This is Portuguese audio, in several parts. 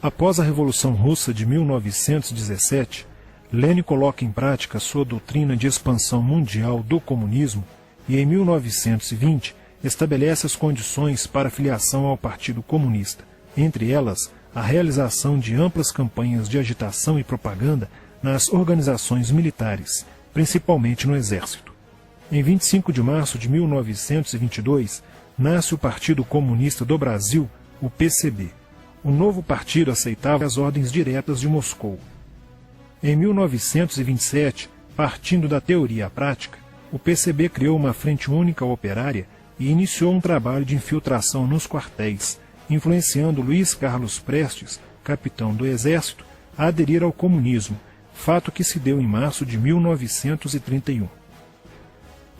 Após a Revolução Russa de 1917, Lenin coloca em prática sua doutrina de expansão mundial do comunismo e, em 1920, estabelece as condições para a filiação ao Partido Comunista, entre elas a realização de amplas campanhas de agitação e propaganda nas organizações militares, principalmente no Exército. Em 25 de março de 1922, nasce o Partido Comunista do Brasil, o PCB. O novo partido aceitava as ordens diretas de Moscou. Em 1927, partindo da teoria à prática, o PCB criou uma frente única operária e iniciou um trabalho de infiltração nos quartéis, influenciando Luiz Carlos Prestes, capitão do Exército, a aderir ao comunismo, fato que se deu em março de 1931.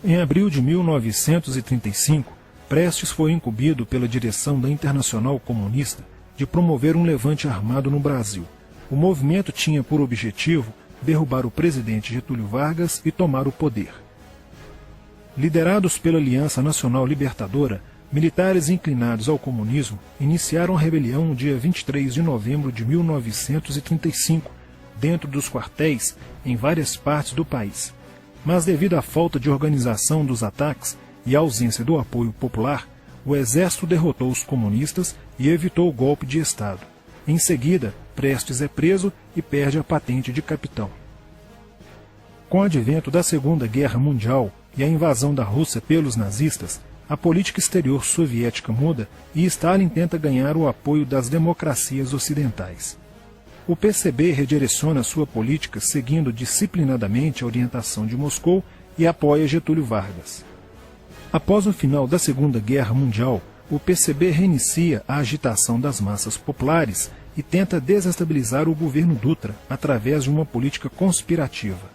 Em abril de 1935, Prestes foi incumbido pela direção da Internacional Comunista de promover um levante armado no Brasil. O movimento tinha por objetivo derrubar o presidente Getúlio Vargas e tomar o poder. Liderados pela Aliança Nacional Libertadora, militares inclinados ao comunismo iniciaram a rebelião no dia 23 de novembro de 1935, dentro dos quartéis em várias partes do país. Mas devido à falta de organização dos ataques e à ausência do apoio popular, o exército derrotou os comunistas e evitou o golpe de Estado. Em seguida, Prestes é preso e perde a patente de capitão. Com o advento da Segunda Guerra Mundial e a invasão da Rússia pelos nazistas, a política exterior soviética muda e Stalin tenta ganhar o apoio das democracias ocidentais. O PCB redireciona sua política seguindo disciplinadamente a orientação de Moscou e apoia Getúlio Vargas. Após o final da Segunda Guerra Mundial, o PCB reinicia a agitação das massas populares e tenta desestabilizar o governo Dutra através de uma política conspirativa.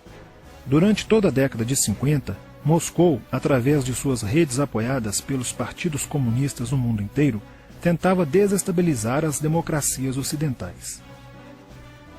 Durante toda a década de 50, Moscou, através de suas redes apoiadas pelos partidos comunistas no mundo inteiro, tentava desestabilizar as democracias ocidentais.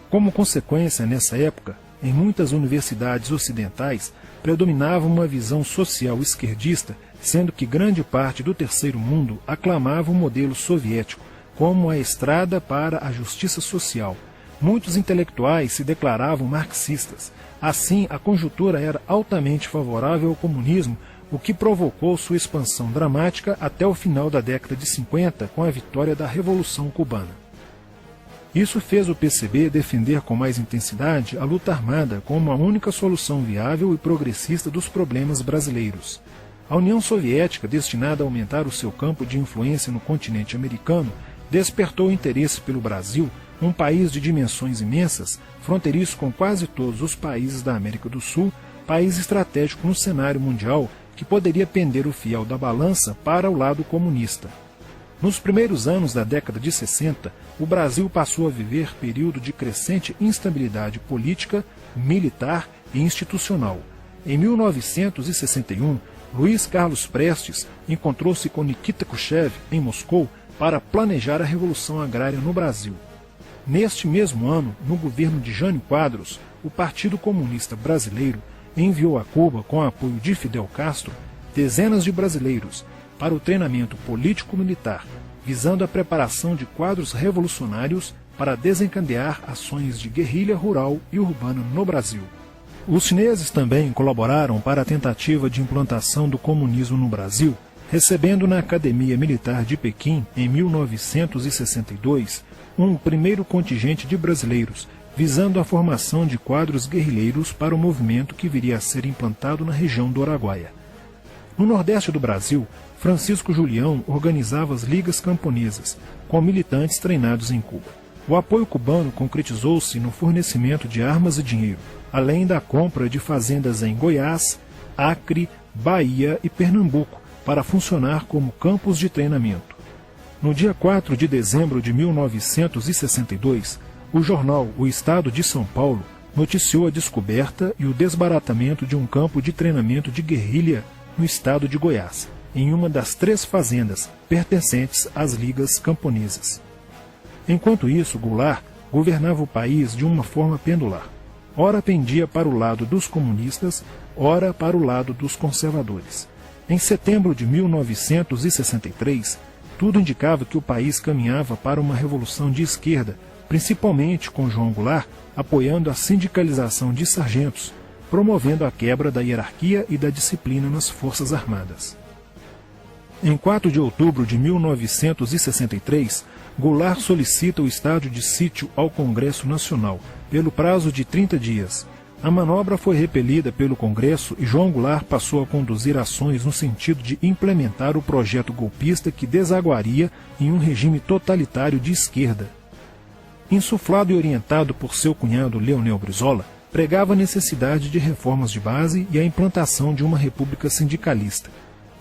Como consequência, nessa época, em muitas universidades ocidentais, predominava uma visão social esquerdista, sendo que grande parte do terceiro mundo aclamava o modelo soviético como a estrada para a justiça social. Muitos intelectuais se declaravam marxistas. Assim, a conjuntura era altamente favorável ao comunismo, o que provocou sua expansão dramática até o final da década de 50, com a vitória da Revolução Cubana. Isso fez o PCB defender com mais intensidade a luta armada como a única solução viável e progressista dos problemas brasileiros. A União Soviética, destinada a aumentar o seu campo de influência no continente americano, despertou interesse pelo Brasil, um país de dimensões imensas, fronteiriço com quase todos os países da América do Sul, país estratégico no cenário mundial que poderia pender o fiel da balança para o lado comunista. Nos primeiros anos da década de 60, o Brasil passou a viver período de crescente instabilidade política, militar e institucional. Em 1961, Luiz Carlos Prestes encontrou-se com Nikita Khrushchev em Moscou para planejar a Revolução Agrária no Brasil. Neste mesmo ano, no governo de Jânio Quadros, o Partido Comunista Brasileiro enviou a Cuba, com apoio de Fidel Castro, dezenas de brasileiros para o treinamento político-militar, visando a preparação de quadros revolucionários para desencadear ações de guerrilha rural e urbana no Brasil. Os chineses também colaboraram para a tentativa de implantação do comunismo no Brasil, recebendo na Academia Militar de Pequim, em 1962, um primeiro contingente de brasileiros, visando a formação de quadros guerrilheiros para o movimento que viria a ser implantado na região do Araguaia. No Nordeste do Brasil, Francisco Julião organizava as ligas camponesas, com militantes treinados em Cuba. O apoio cubano concretizou-se no fornecimento de armas e dinheiro, além da compra de fazendas em Goiás, Acre, Bahia e Pernambuco, para funcionar como campos de treinamento. No dia 4 de dezembro de 1962, o jornal O Estado de São Paulo noticiou a descoberta e o desbaratamento de um campo de treinamento de guerrilha no estado de Goiás, em uma das 3 fazendas pertencentes às ligas camponesas. Enquanto isso, Goulart governava o país de uma forma pendular. Ora pendia para o lado dos comunistas, ora para o lado dos conservadores. Em setembro de 1963, tudo indicava que o país caminhava para uma revolução de esquerda, principalmente com João Goulart apoiando a sindicalização de sargentos, promovendo a quebra da hierarquia e da disciplina nas Forças Armadas. Em 4 de outubro de 1963, Goulart solicita o estado de sítio ao Congresso Nacional, pelo prazo de 30 dias. A manobra foi repelida pelo Congresso e João Goulart passou a conduzir ações no sentido de implementar o projeto golpista que desaguaria em um regime totalitário de esquerda. Insuflado e orientado por seu cunhado Leonel Brizola, pregava a necessidade de reformas de base e a implantação de uma república sindicalista.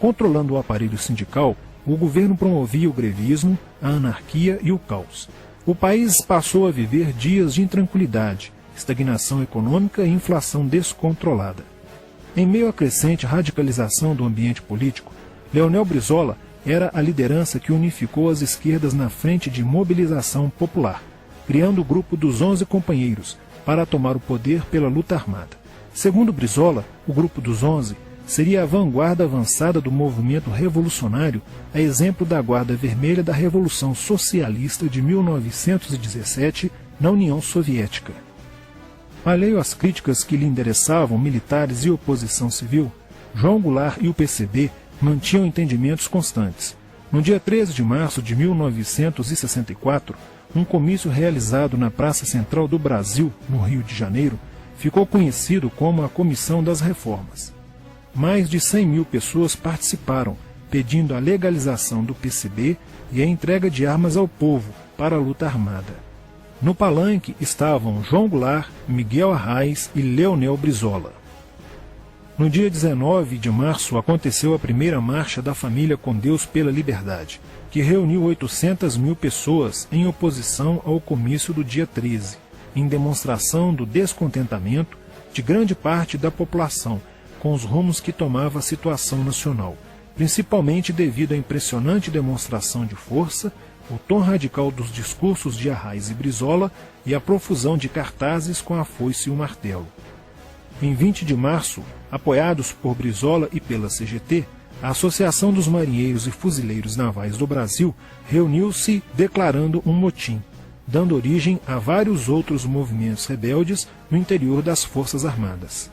Controlando o aparelho sindical, o governo promovia o grevismo, a anarquia e o caos. O país passou a viver dias de intranquilidade, estagnação econômica e inflação descontrolada. Em meio à crescente radicalização do ambiente político, Leonel Brizola era a liderança que unificou as esquerdas na frente de mobilização popular, criando o grupo dos 11 companheiros para tomar o poder pela luta armada. Segundo Brizola, o grupo dos 11 seria a vanguarda avançada do movimento revolucionário, a exemplo da Guarda Vermelha da Revolução Socialista de 1917 na União Soviética. Alheio às críticas que lhe endereçavam militares e oposição civil, João Goulart e o PCB mantinham entendimentos constantes. No dia 13 de março de 1964, um comício realizado na Praça Central do Brasil, no Rio de Janeiro, ficou conhecido como a Comissão das Reformas. Mais de 100 mil pessoas participaram, pedindo a legalização do PCB e a entrega de armas ao povo para a luta armada. No palanque estavam João Goulart, Miguel Arraes e Leonel Brizola. No dia 19 de março aconteceu a primeira Marcha da Família com Deus pela Liberdade, que reuniu 800 mil pessoas em oposição ao comício do dia 13, em demonstração do descontentamento de grande parte da população com os rumos que tomava a situação nacional, principalmente devido à impressionante demonstração de força, o tom radical dos discursos de Arraes e Brizola e a profusão de cartazes com a foice e o martelo. Em 20 de março, apoiados por Brizola e pela CGT, a Associação dos Marinheiros e Fuzileiros Navais do Brasil reuniu-se declarando um motim, dando origem a vários outros movimentos rebeldes no interior das Forças Armadas.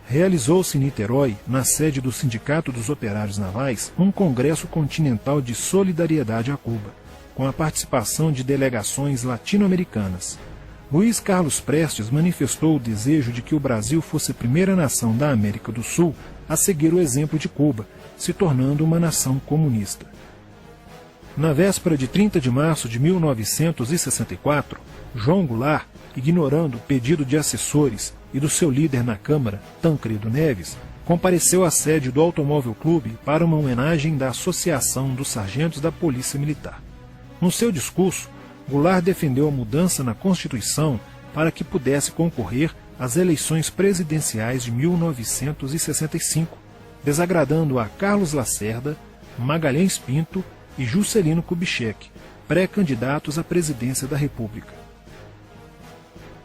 Realizou-se em Niterói, na sede do Sindicato dos Operários Navais, um congresso continental de solidariedade a Cuba, com a participação de delegações latino-americanas. Luiz Carlos Prestes manifestou o desejo de que o Brasil fosse a primeira nação da América do Sul a seguir o exemplo de Cuba, se tornando uma nação comunista. Na véspera de 30 de março de 1964, João Goulart, ignorando o pedido de assessores e do seu líder na Câmara, Tancredo Neves, compareceu à sede do Automóvel Clube para uma homenagem da Associação dos Sargentos da Polícia Militar. No seu discurso, Goulart defendeu a mudança na Constituição para que pudesse concorrer às eleições presidenciais de 1965, desagradando a Carlos Lacerda, Magalhães Pinto e Juscelino Kubitschek, pré-candidatos à presidência da República.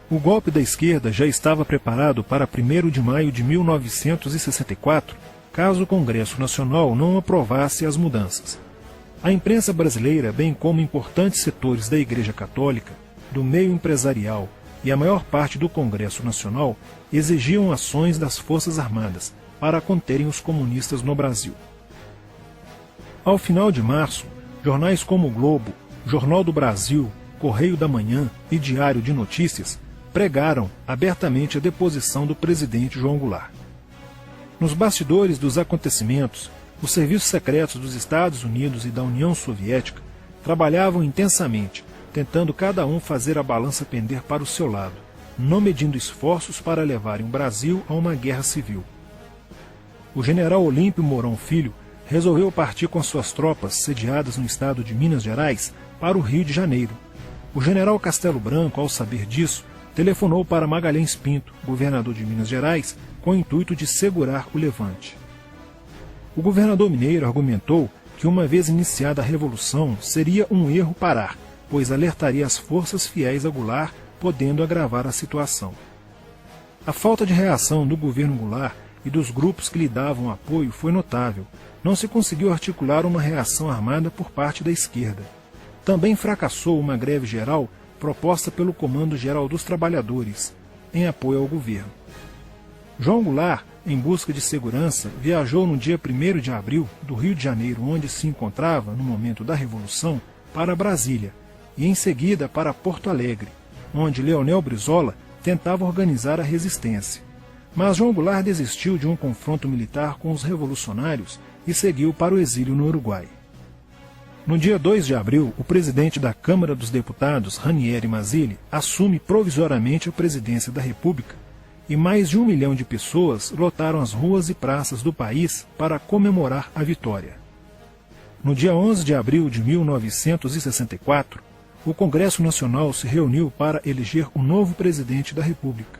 O golpe da esquerda já estava preparado para 1º de maio de 1964, caso o Congresso Nacional não aprovasse as mudanças. A imprensa brasileira, bem como importantes setores da Igreja Católica, do meio empresarial e a maior parte do Congresso Nacional, exigiam ações das Forças Armadas para conterem os comunistas no Brasil. Ao final de março, jornais como o Globo, Jornal do Brasil, Correio da Manhã e Diário de Notícias pregaram abertamente a deposição do presidente João Goulart. Nos bastidores dos acontecimentos, os serviços secretos dos Estados Unidos e da União Soviética trabalhavam intensamente, tentando cada um fazer a balança pender para o seu lado, não medindo esforços para levarem o Brasil a uma guerra civil. O general Olímpio Mourão Filho resolveu partir com suas tropas sediadas no estado de Minas Gerais para o Rio de Janeiro. O general Castelo Branco, ao saber disso, telefonou para Magalhães Pinto, governador de Minas Gerais, com o intuito de segurar o levante. O governador mineiro argumentou que, uma vez iniciada a revolução, seria um erro parar, pois alertaria as forças fiéis a Goulart, podendo agravar a situação. A falta de reação do governo Goulart e dos grupos que lhe davam apoio foi notável. Não se conseguiu articular uma reação armada por parte da esquerda. Também fracassou uma greve geral proposta pelo Comando Geral dos Trabalhadores, em apoio ao governo. João Goulart, em busca de segurança, viajou no dia 1º de abril do Rio de Janeiro, onde se encontrava no momento da Revolução, para Brasília, e em seguida para Porto Alegre, onde Leonel Brizola tentava organizar a resistência. Mas João Goulart desistiu de um confronto militar com os revolucionários e seguiu para o exílio no Uruguai. No dia 2 de abril, o presidente da Câmara dos Deputados, Ranieri Mazzilli, assume provisoriamente a presidência da República e mais de 1 milhão de pessoas lotaram as ruas e praças do país para comemorar a vitória. No dia 11 de abril de 1964, o Congresso Nacional se reuniu para eleger o novo presidente da República.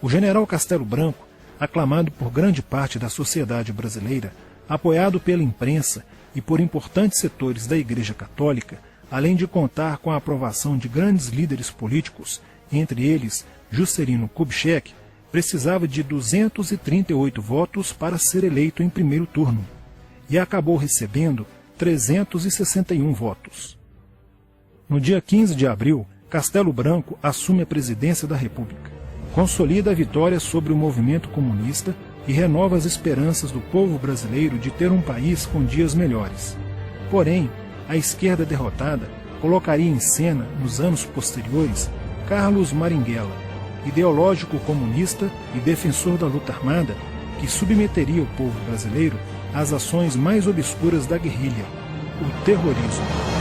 O general Castelo Branco, aclamado por grande parte da sociedade brasileira, apoiado pela imprensa e por importantes setores da Igreja Católica, além de contar com a aprovação de grandes líderes políticos, entre eles Juscelino Kubitschek, precisava de 238 votos para ser eleito em primeiro turno, e acabou recebendo 361 votos. No dia 15 de abril, Castelo Branco assume a presidência da República, consolida a vitória sobre o movimento comunista e renova as esperanças do povo brasileiro de ter um país com dias melhores. Porém, a esquerda derrotada colocaria em cena, nos anos posteriores, Carlos Marighella, ideológico comunista e defensor da luta armada, que submeteria o povo brasileiro às ações mais obscuras da guerrilha, o terrorismo.